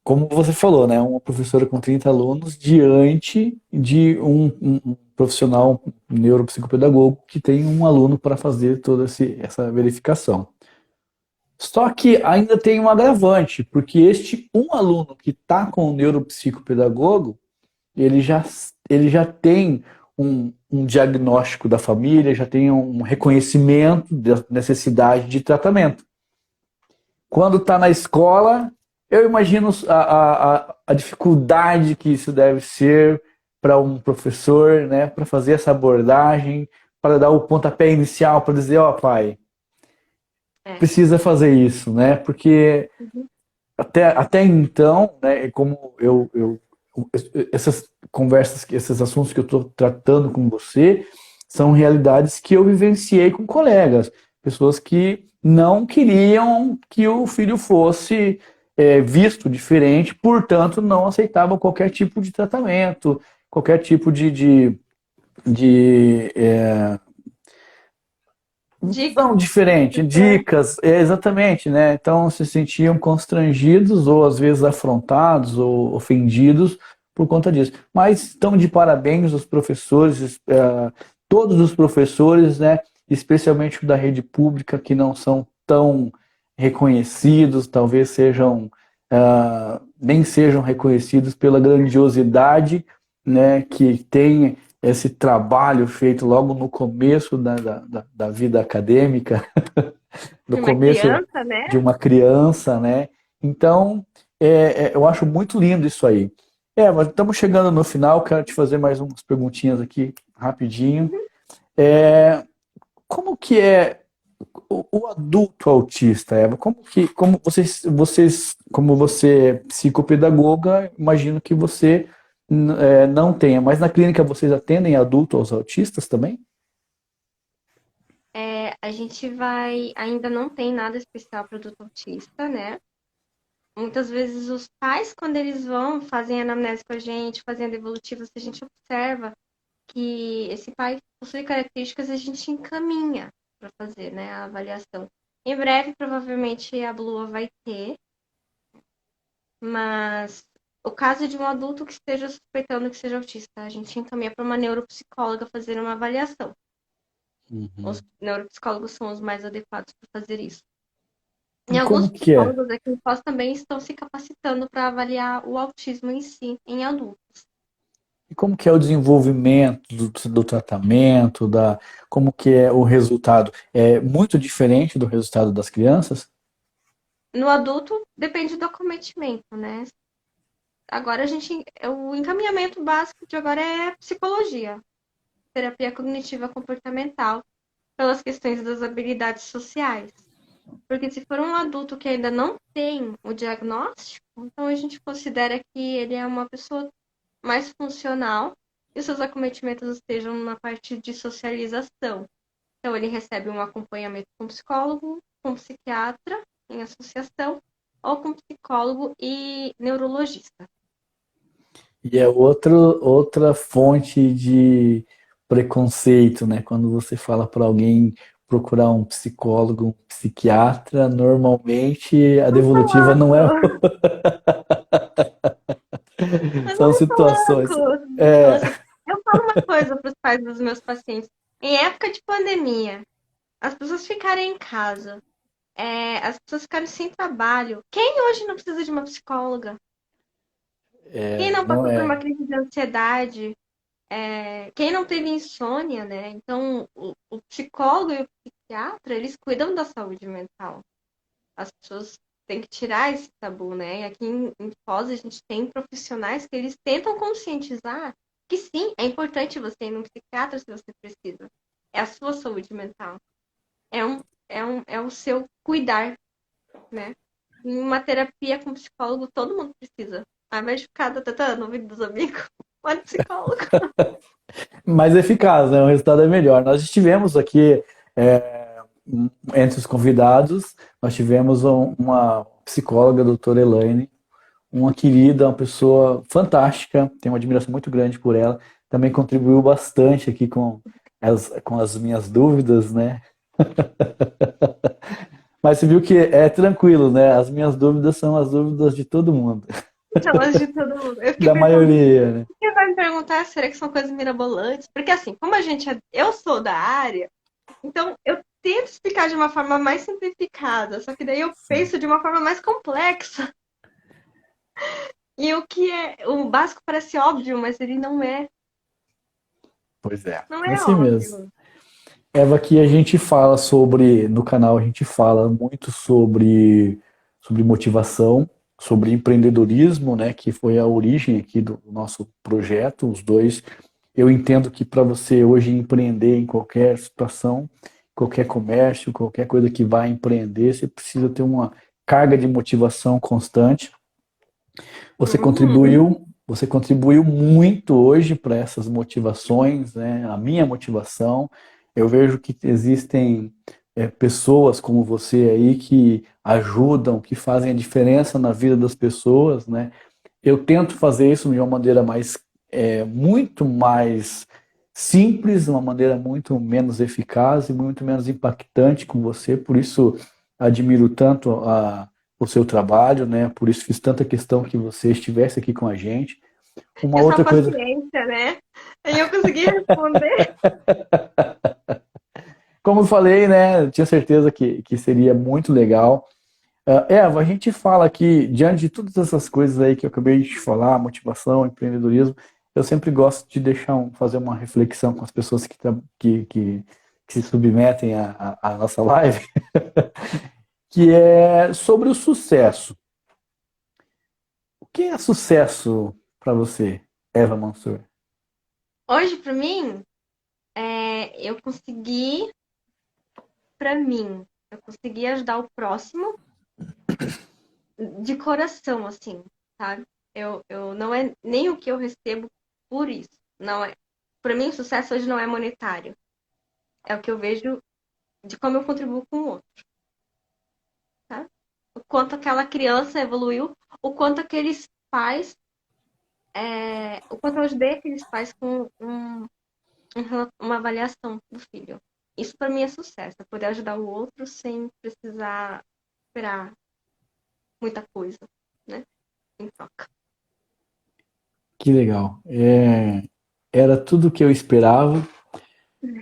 como você falou, né, uma professora com 30 alunos diante de um profissional neuropsicopedagogo que tem um aluno para fazer toda essa verificação. Só que ainda tem um agravante, porque este um aluno que está com o neuropsicopedagogo, ele já tem um diagnóstico da família, já tem um reconhecimento da necessidade de tratamento. Quando está na escola, eu imagino a dificuldade que isso deve ser para um professor, né, para fazer essa abordagem, para dar o pontapé inicial, para dizer, ó, pai, precisa fazer isso, né? Porque até então, né, como essas conversas, esses assuntos que eu estou tratando com você, são realidades que eu vivenciei com colegas, pessoas que não queriam que o filho fosse visto diferente, portanto não aceitavam qualquer tipo de tratamento, qualquer tipo de não diferente, dicas, exatamente, né? Então se sentiam constrangidos ou às vezes afrontados ou ofendidos por conta disso. Mas estão de parabéns os professores, todos os professores, né? Especialmente da rede pública que não são tão reconhecidos, talvez nem sejam reconhecidos pela grandiosidade, né? Que tem esse trabalho feito logo no começo da vida acadêmica, no começo criança, né? de uma criança, né? Então, eu acho muito lindo isso aí. Mas estamos chegando no final, quero te fazer mais umas perguntinhas aqui, rapidinho. Como que é o adulto autista, Eva? Como como você é psicopedagoga, imagino que você não tenha, mas na clínica vocês atendem adultos autistas também? A gente ainda não tem nada especial para adulto autista, né? Muitas vezes os pais, quando eles fazem anamnese com a gente, fazem a devolutiva, se a gente observa que esse pai possui características, a gente encaminha para fazer, né, a avaliação. Em breve, provavelmente, a Blua vai ter, mas o caso de um adulto que esteja suspeitando que seja autista, a gente encaminha para uma neuropsicóloga fazer uma avaliação. Os neuropsicólogos são os mais adequados para fazer isso. E alguns psicólogos aqui em Foz também estão se capacitando para avaliar o autismo em si, em adultos. E como que é o desenvolvimento do tratamento, como que é o resultado? É muito diferente do resultado das crianças? No adulto, depende do acometimento, né? Agora o encaminhamento básico de agora é psicologia, terapia cognitiva comportamental, pelas questões das habilidades sociais. Porque se for um adulto que ainda não tem o diagnóstico, então a gente considera que ele é uma pessoa mais funcional e seus acometimentos estejam na parte de socialização. Então ele recebe um acompanhamento com psicólogo, com psiquiatra em associação ou com psicólogo e neurologista. E é outra fonte de preconceito, né? Quando você fala para alguém procurar um psicólogo, um psiquiatra, normalmente a devolutiva não é. São situações. Eu falo uma coisa para os pais dos meus pacientes. Em época de pandemia, as pessoas ficarem em casa, as pessoas ficarem sem trabalho. Quem hoje não precisa de uma psicóloga? Quem não Não passou por uma é. crise de ansiedade? Quem não teve insônia, né? Então, o psicólogo e o psiquiatra, eles cuidam da saúde mental. As pessoas têm que tirar esse tabu, né? E aqui em Foz a gente tem profissionais que eles tentam conscientizar que sim, é importante você ir num psiquiatra se você precisa. É a sua saúde mental. É o seu cuidar, né? Em uma terapia com psicólogo, todo mundo precisa. Ao invés de ficar tentando no ouvido dos amigos, vai no psicólogo. Mais eficaz, né? O resultado é melhor. Nós estivemos aqui, é, entre os convidados, nós tivemos uma psicóloga, a doutora Elaine, uma querida, uma pessoa fantástica, tenho uma admiração muito grande por ela, também contribuiu bastante aqui com as minhas dúvidas, né? Mas você viu que é tranquilo, né? As minhas dúvidas são as dúvidas de todo mundo, São as de todo mundo. Eu fiquei da pensando, maioria, né? quem vai me perguntar, será que são coisas mirabolantes? Porque assim, como a gente eu sou da área, então eu tento explicar de uma forma mais simplificada, só que daí eu Sim. penso de uma forma mais complexa. E o que o básico parece óbvio, mas ele não é. Pois é, Não é é assim mesmo. óbvio. Eva, aqui a gente fala sobre, no canal a gente fala muito sobre motivação, sobre empreendedorismo, né, que foi a origem aqui do nosso projeto, os dois. Eu entendo que para você hoje empreender em qualquer situação, qualquer comércio, qualquer coisa que vai empreender, você precisa ter uma carga de motivação constante. Uhum. Você contribuiu muito hoje para essas motivações, né? A minha motivação. Eu vejo que existem pessoas como você aí que ajudam, que fazem a diferença na vida das pessoas, né? Eu tento fazer isso de uma maneira muito mais simples, uma maneira muito menos eficaz e muito menos impactante com você. Por isso admiro tanto o seu trabalho, né? Por isso fiz tanta questão que você estivesse aqui com a gente. Uma Essa outra coisa, paciência, né? Aí eu consegui responder. como eu falei, né? Eu tinha certeza que seria muito legal. Eva, a gente fala aqui, diante de todas essas coisas aí que eu acabei de te falar, motivação, empreendedorismo, eu sempre gosto de fazer uma reflexão com as pessoas que se submetem à nossa live, que é sobre o sucesso. O que é sucesso para você, Eva Mansur? Hoje, pra mim, eu consegui, pra mim, eu consegui ajudar o próximo de coração, assim, sabe? Eu não é nem o que eu recebo por isso. Não é. Para mim, o sucesso hoje não é monetário. É o que eu vejo de como eu contribuo com o outro, tá? O quanto aquela criança evoluiu, o quanto aqueles pais, o quanto eu ajudei aqueles pais com uma avaliação do filho. Isso para mim é sucesso, é poder ajudar o outro sem precisar esperar muita coisa, né? Em troca. Que legal. Era tudo o que eu esperava.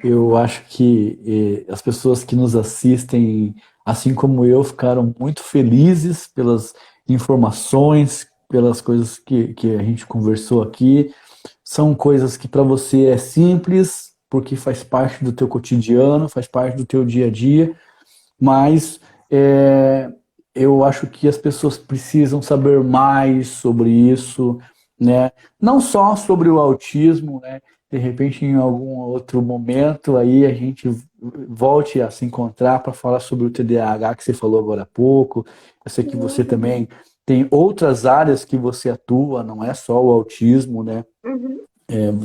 Eu acho que as pessoas que nos assistem, assim como eu, ficaram muito felizes pelas informações, pelas coisas que a gente conversou aqui. São coisas que para você é simples, porque faz parte do teu cotidiano, faz parte do teu dia a dia, mas é, eu acho que as pessoas precisam saber mais sobre isso, né? Não só sobre o autismo, né? De repente, em algum outro momento, aí a gente volte a se encontrar para falar sobre o TDAH que você falou agora há pouco. Eu sei que você Sim. também tem outras áreas que você atua, não é só o autismo, né? Uhum.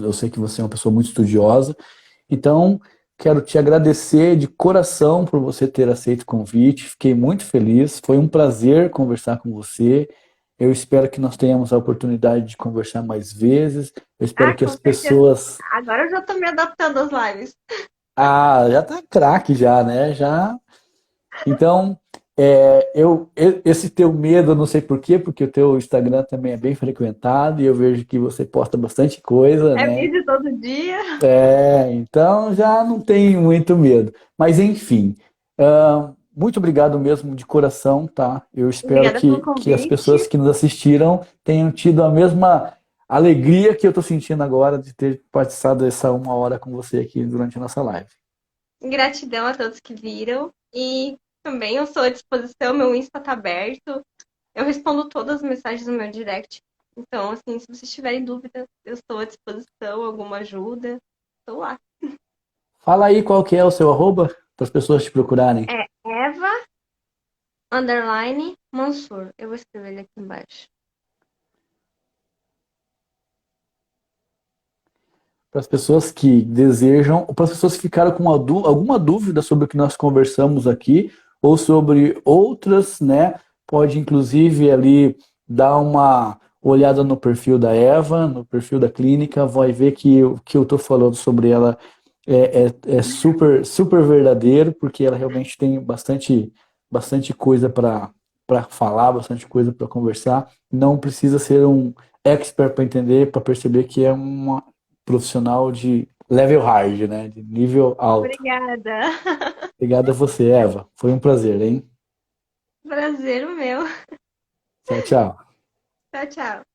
Eu sei que você é uma pessoa muito estudiosa. Então, quero te agradecer de coração por você ter aceito o convite. Fiquei muito feliz. Foi um prazer conversar com você. Eu espero que nós tenhamos a oportunidade de conversar mais vezes. Eu espero Ah, que as com certeza. pessoas. Agora eu já tô me adaptando às lives. Ah, já tá craque já, né? Já. Então, Esse teu medo, eu não sei por quê, porque o teu Instagram também é bem frequentado e eu vejo que você posta bastante coisa, É né? vídeo todo dia. Então já não tenho muito medo. Mas enfim, muito obrigado mesmo de coração, tá? Eu espero Obrigada pelo que as pessoas convite. que nos assistiram tenham tido a mesma alegria que eu estou sentindo agora de ter participado dessa 1 hora com você aqui durante a nossa live. Gratidão a todos que viram. E também eu estou à disposição, meu Insta tá aberto. Eu respondo todas as mensagens no meu direct. Então, assim, se vocês tiverem dúvida, eu estou à disposição, alguma ajuda, estou lá. Fala aí qual que é o seu arroba para as pessoas te procurarem. É Eva_Mansur. Eu vou escrever ele aqui embaixo. Para as pessoas que desejam, ou para as pessoas que ficaram com alguma dúvida sobre o que nós conversamos aqui, ou sobre outras, né? Pode inclusive ali dar uma olhada no perfil da Eva, no perfil da clínica, vai ver que o que eu estou falando sobre ela é super, super verdadeiro, porque ela realmente tem bastante coisa para falar, bastante coisa para conversar. Não precisa ser um expert para entender, para perceber que é uma profissional de level hard, né? De nível alto. Obrigada. Obrigado a você, Eva. Foi um prazer, hein? Prazer o meu. Tchau, tchau. Tchau, tchau.